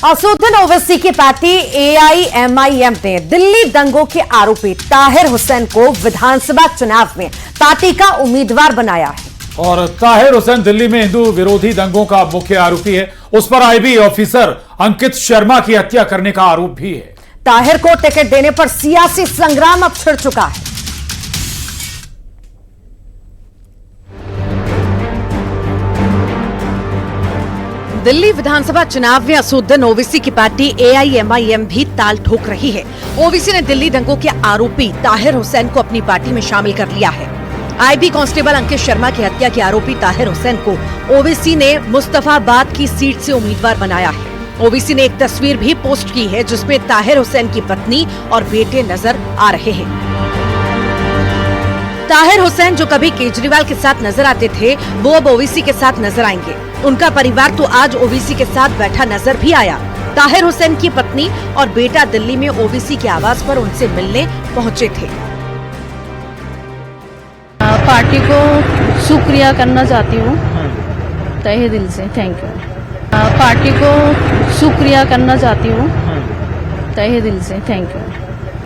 असदुद्दीन ओवैसी की party AIMIM ने दिल्ली दंगों के आरोपी ताहिर हुसैन को विधानसभा चुनाव में पार्टी का उम्मीदवार बनाया है। और ताहिर हुसैन दिल्ली में हिंदू विरोधी दंगों का मुख्य आरोपी है। उस पर IB ऑफिसर अंकित शर्मा की हत्या करने का आरोप भी है। ताहिर को टिकट देने पर सियासी संग्राम अब छिड़ चुका है। दिल्ली विधानसभा चुनाव में असदुद्दीन ओवैसी की पार्टी AIMIM भी ताल ठोक रही है। ओवैसी ने दिल्ली दंगों के आरोपी ताहिर हुसैन को अपनी पार्टी में शामिल कर लिया है। IB कांस्टेबल अंकित शर्मा की हत्या के आरोपी ताहिर हुसैन को ओवैसी ने मुस्तफाबाद की सीट से उम्मीदवार बनाया है। ओवैसी ने एक तस्वीर भी पोस्ट की है जिसमें ताहिर हुसैन की पत्नी और बेटे नजर आ रहे हैं। ताहिर हुसैन जो कभी केजरीवाल के साथ नजर आते थे, वो अब ओवैसी के साथ नजर आएंगे। उनका परिवार तो आज ओवैसी के साथ बैठा नजर भी आया। ताहिर हुसैन की पत्नी और बेटा दिल्ली में ओवैसी के आवास पर उनसे मिलने पहुंचे थे। पार्टी को शुक्रिया करना चाहती हूँ तहे दिल से, थैंक यू। पार्टी को शुक्रिया करना चाहती हूँ तहे दिल से, थैंक यू।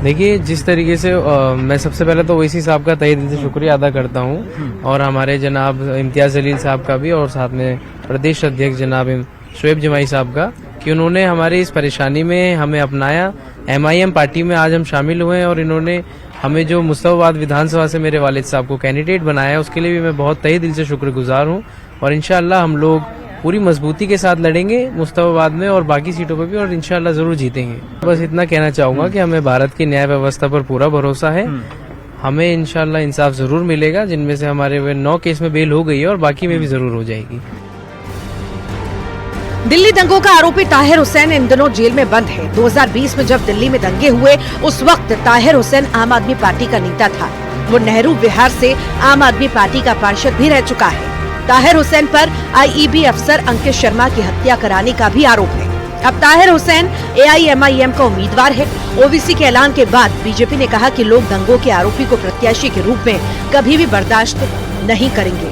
देखिए, जिस तरीके से मैं सबसे पहले तो ओवैसी साहब का तहे दिल से शुक्रिया अदा करता हूँ और हमारे जनाब इम्तियाज जलील साहब का भी और साथ में प्रदेश अध्यक्ष जनाब शोएब जमाई साहब का कि उन्होंने हमारी इस परेशानी में हमें अपनाया। MIM पार्टी में आज हम शामिल हुए और इन्होंने हमें जो मुस्तफाबाद विधानसभा से मेरे वालिद साहब को कैंडिडेट बनाया, उसके लिए भी मैं बहुत तहे दिल से शुक्रगुजार हूँ और इंशाअल्लाह हम लोग पूरी मजबूती के साथ लड़ेंगे मुस्तफाबाद में और बाकी सीटों पर भी और इंशाअल्लाह जरूर जीतेंगे। बस इतना कहना चाहूंगा कि हमें भारत की न्याय व्यवस्था पर पूरा भरोसा है। हमें इंशाअल्लाह इंसाफ जरूर मिलेगा, जिनमें से हमारे 9 केस में बेल हो गई है और बाकी में भी जरूर हो जाएगी। दिल्ली दंगों का आरोपी ताहिर हुसैन इन दिनों जेल में बंद है। 2020 में जब दिल्ली में दंगे हुए, उस वक्त ताहिर हुसैन आम आदमी पार्टी का नेता था। वो नेहरू विहार से आम आदमी पार्टी का पार्षद भी रह चुका है। ताहिर हुसैन पर IEB अफसर अंकित शर्मा की हत्या कराने का भी आरोप है। अब ताहिर हुसैन AIMIM का उम्मीदवार है। ओवैसी के ऐलान के बाद बीजेपी ने कहा कि लोग दंगों के आरोपी को प्रत्याशी के रूप में कभी भी बर्दाश्त नहीं करेंगे।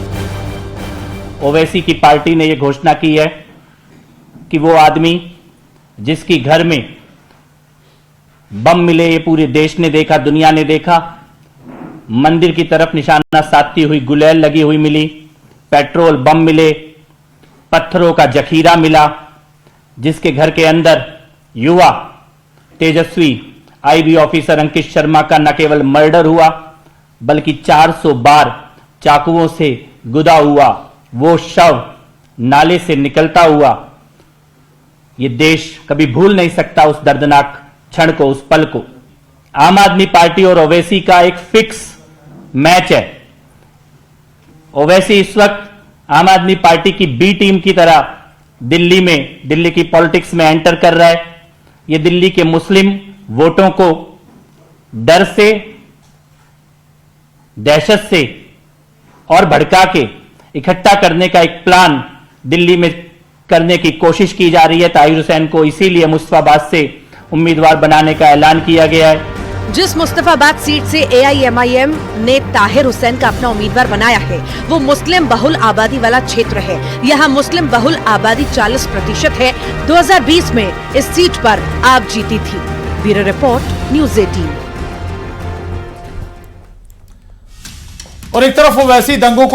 ओवैसी की पार्टी ने ये घोषणा की है कि वो आदमी जिसकी घर में बम मिले, ये पूरे देश ने देखा, दुनिया ने देखा, मंदिर की तरफ निशाना साधती हुई गुलेल लगी हुई मिली, पेट्रोल बम मिले, पत्थरों का जखीरा मिला, जिसके घर के अंदर युवा तेजस्वी IB ऑफिसर अंकित शर्मा का न केवल मर्डर हुआ बल्कि 400 बार चाकुओं से गुदा हुआ, वो शव नाले से निकलता हुआ। ये देश कभी भूल नहीं सकता उस दर्दनाक क्षण को, उस पल को। आम आदमी पार्टी और ओवैसी का एक फिक्स मैच है। ओवैसी इस वक्त आम आदमी पार्टी की B टीम की तरह दिल्ली की पॉलिटिक्स में एंटर कर रहा है। ये दिल्ली के मुस्लिम वोटों को डर से, दहशत से और भड़का के इकट्ठा करने का एक प्लान दिल्ली में करने की कोशिश की जा रही है। ताहिर हुसैन को इसीलिए मुस्तफाबाद से उम्मीदवार बनाने का ऐलान किया गया है। जिस मुस्तफाबाद सीट से AIMIM ने ताहिर हुसैन का अपना उम्मीदवार बनाया है, वो मुस्लिम बहुल आबादी वाला क्षेत्र है। यहाँ मुस्लिम बहुल आबादी 40% है। 2020 में इस सीट पर आप जीती थी। Bureau report, News 18। और एक तरफ ओवैसी दंगों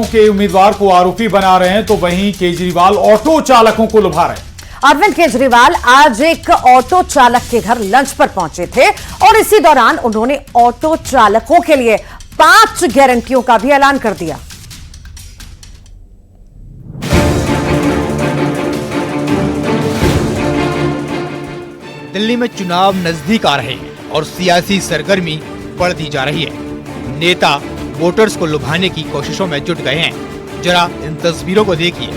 के उम्मीदवार को आरोपी बना रहे हैं, तो वहीं केजरीवाल ऑटो चालकों को लुभा रहे हैं। अरविंद केजरीवाल आज एक ऑटो चालक के घर लंच पर पहुंचे थे और इसी दौरान उन्होंने ऑटो चालकों के लिए 5 गारंटियों का भी ऐलान कर दिया। दिल्ली में चुनाव नजदीक आ रहे हैं और सियासी सरगर्मी बढ़ती जा रही है। नेता वोटर्स को लुभाने की कोशिशों में जुट गए हैं। जरा इन तस्वीरों को देखिए।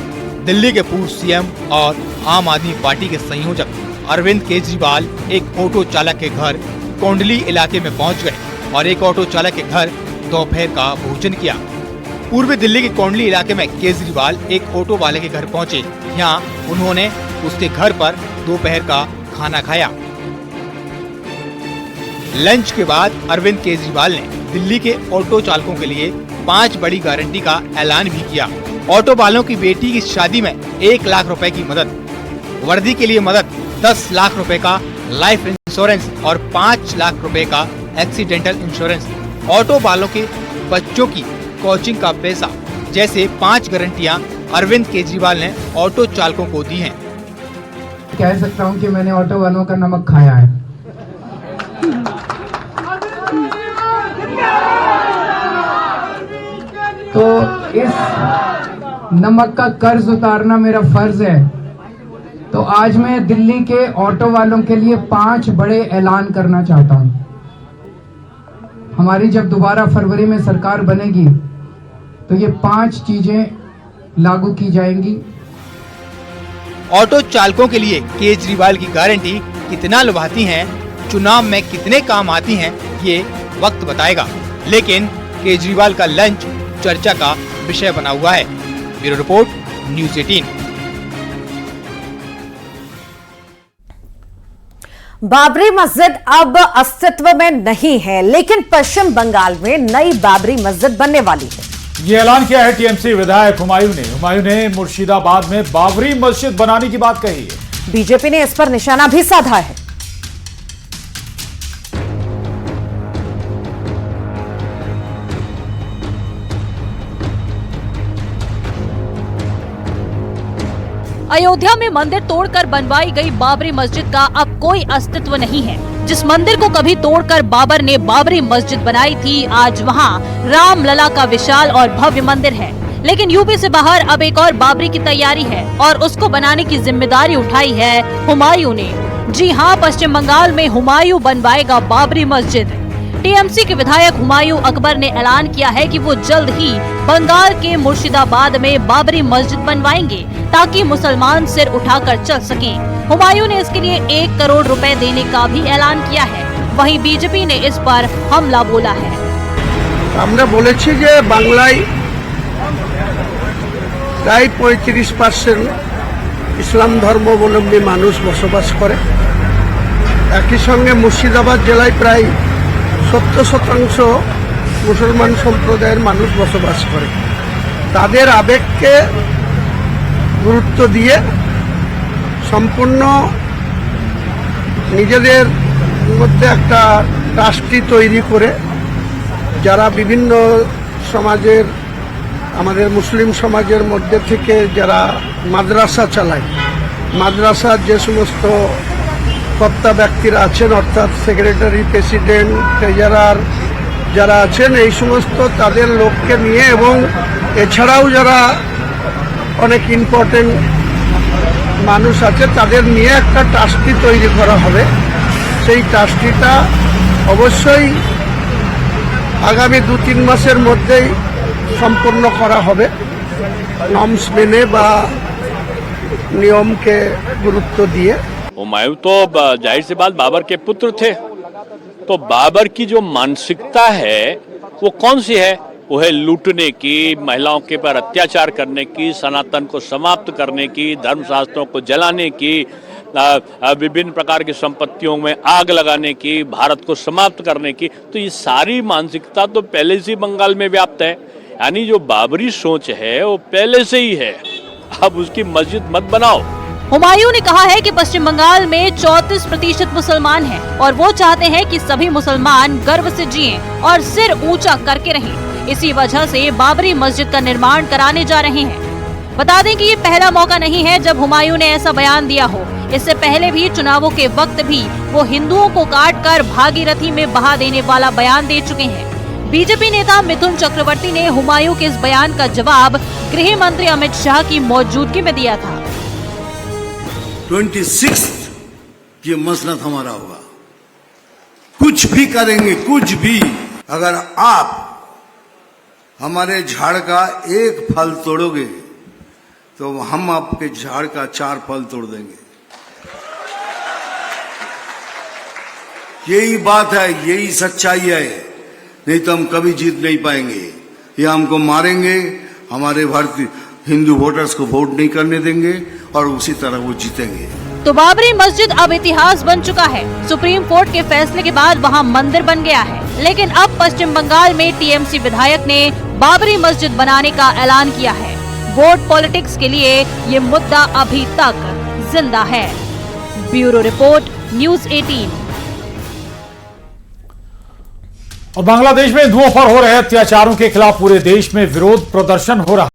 दिल्ली के पूर्व CM और आम आदमी पार्टी के संयोजक अरविंद केजरीवाल एक ऑटो चालक के घर कोंडली इलाके में पहुंच गए और एक ऑटो चालक के घर दोपहर का भोजन किया। पूर्वी दिल्ली के कोंडली इलाके में केजरीवाल एक ऑटो वाले के घर पहुंचे। यहाँ उन्होंने उसके घर पर दोपहर का खाना खाया। लंच के बाद अरविंद केजरीवाल ने दिल्ली के ऑटो चालकों के लिए 5 बड़ी गारंटी का ऐलान भी किया। ऑटो वालों की बेटी की शादी में 1 लाख रुपए की मदद, वर्दी के लिए मदद 10 लाख रुपए का लाइफ इंश्योरेंस और 5 लाख रुपए का एक्सीडेंटल इंश्योरेंस, ऑटो वालों के बच्चों की कोचिंग का पैसा जैसे 5 गारंटियां अरविंद केजरीवाल ने ऑटो चालकों को दी हैं। कह सकता हूं कि मैंने ऑटो वालों का नमक खाया है। तो इस नमक का कर्ज उतारना मेरा फर्ज है। तो आज मैं दिल्ली के ऑटो वालों के लिए 5 बड़े ऐलान करना चाहता हूं। हमारी जब दोबारा फरवरी में सरकार बनेगी तो ये 5 चीजें लागू की जाएंगी। ऑटो चालकों के लिए केजरीवाल की गारंटी कितना लुभाती हैं, चुनाव में कितने काम आती हैं, ये वक्त बताएगा। लेकिन केजरीवाल का लंच चर्चा का विषय बना हुआ है। Bureau report, news 18। बाबरी मस्जिद अब अस्तित्व में नहीं है, लेकिन पश्चिम बंगाल में नई बाबरी मस्जिद बनने वाली है। ये ऐलान किया है टीएमसी विधायक हुमायूं ने मुर्शिदाबाद में बाबरी मस्जिद बनाने की बात कही है। बीजेपी ने इस पर निशाना भी साधा है। अयोध्या में मंदिर तोड़कर बनवाई गई बाबरी मस्जिद का अब कोई अस्तित्व नहीं है। जिस मंदिर को कभी तोड़कर बाबर ने बाबरी मस्जिद बनाई थी, आज वहां रामलला का विशाल और भव्य मंदिर है। लेकिन यूपी से बाहर अब एक और बाबरी की तैयारी है और उसको बनाने की जिम्मेदारी उठाई है हुमायूं ने। जी हां, पश्चिम बंगाल में हुमायूं बनवाएगा बाबरी मस्जिद। टीएमसी के विधायक हुमायूं अकबर ने ऐलान किया है कि वो जल्द ही बंगाल के मुर्शिदाबाद में बाबरी मस्जिद बनवाएंगे ताकि मुसलमान सिर उठाकर चल सकें। हुमायूं ने इसके लिए 1 करोड़ रुपए देने का भी ऐलान किया है। वहीं बीजेपी ने इस पर हमला बोला है। আমরা বলেছি যে বাংলায় প্রায় 35% ইসলাম ধর্মাবলম্বী মানুষ বসবাস করে। একই সঙ্গে মুর্শিদাবাদ জেলায় প্রায় 70% মুসলমান সম্প্রদায়ের মানুষ বসবাস করে। তাদের আবেগকে গুরুত্ব দিয়ে সম্পূর্ণ নিজেদের মধ্যে একটা ট্রাস্টি তৈরি করে যারা বিভিন্ন সমাজের আমাদের মুসলিম সমাজের মধ্যে থেকে যারা মাদ্রাসা চালায়, মাদ্রাসার যে সমস্ত কর্তা ব্যক্তিরা আছেন অর্থাৎ সেক্রেটারি, প্রেসিডেন্ট, ট্রেজারার যারা আছেন, এই সমস্ত তাদের লোককে নিয়ে এবং এছাড়াও যারা অনেক ইম্পর্টেন্ট মানুষ আছে তাদের নিয়ে একটা ট্রাস্টি তৈরি করা হবে। সেই ট্রাস্টিটা অবশ্যই আগামী 2-3 মাসের মধ্যেই সম্পূর্ণ করা হবে নর্মস মেনে বা নিয়মকে গুরুত্ব দিয়ে। हुमायूं तो जाहिर सी बात बाबर के पुत्र थे, तो बाबर की जो मानसिकता है वो कौन सी है? वो है लूटने की, महिलाओं के पर अत्याचार करने की, सनातन को समाप्त करने की, धर्मशास्त्रों को जलाने की, विभिन्न प्रकार की संपत्तियों में आग लगाने की, भारत को समाप्त करने की। तो ये सारी मानसिकता तो पहले से बंगाल में व्याप्त है। यानी जो बाबरी सोच है वो पहले से ही है। अब उसकी मस्जिद मत बनाओ। हुमायूं ने कहा है कि पश्चिम बंगाल में 34% मुसलमान हैं और वो चाहते हैं कि सभी मुसलमान गर्व से जिएं और सिर ऊंचा करके रहें। इसी वजह से बाबरी मस्जिद का निर्माण कराने जा रहे हैं। बता दें कि ये पहला मौका नहीं है जब हुमायूं ने ऐसा बयान दिया हो। इससे पहले भी चुनावों के वक्त भी वो हिंदुओं को काटकर भागीरथी में बहा देने वाला बयान दे चुके हैं। बीजेपी नेता मिथुन चक्रवर्ती ने हुमायूं के इस बयान का जवाब गृह मंत्री अमित शाह की मौजूदगी में दिया था। 26 ये मसनद हमारा होगा। कुछ भी करेंगे, कुछ भी। अगर आप हमारे झाड़ का एक फल तोड़ोगे तो हम आपके झाड़ का 4 फल तोड़ देंगे। यही बात है, यही सच्चाई है। नहीं तो हम कभी जीत नहीं पाएंगे। ये हमको मारेंगे, हमारे भारतीय हिंदू वोटर्स को वोट नहीं करने देंगे और उसी तरह वो जीतेंगे। तो बाबरी मस्जिद अब इतिहास बन चुका है। सुप्रीम कोर्ट के फैसले के बाद वहां मंदिर बन गया है। लेकिन अब पश्चिम बंगाल में टीएमसी विधायक ने बाबरी मस्जिद बनाने का ऐलान किया है। वोट पॉलिटिक्स के लिए ये मुद्दा अभी तक जिंदा है। Bureau report, news 18। और बांग्लादेश में हिंदुओं पर हो रहे अत्याचारों के खिलाफ पूरे देश में विरोध प्रदर्शन हो रहा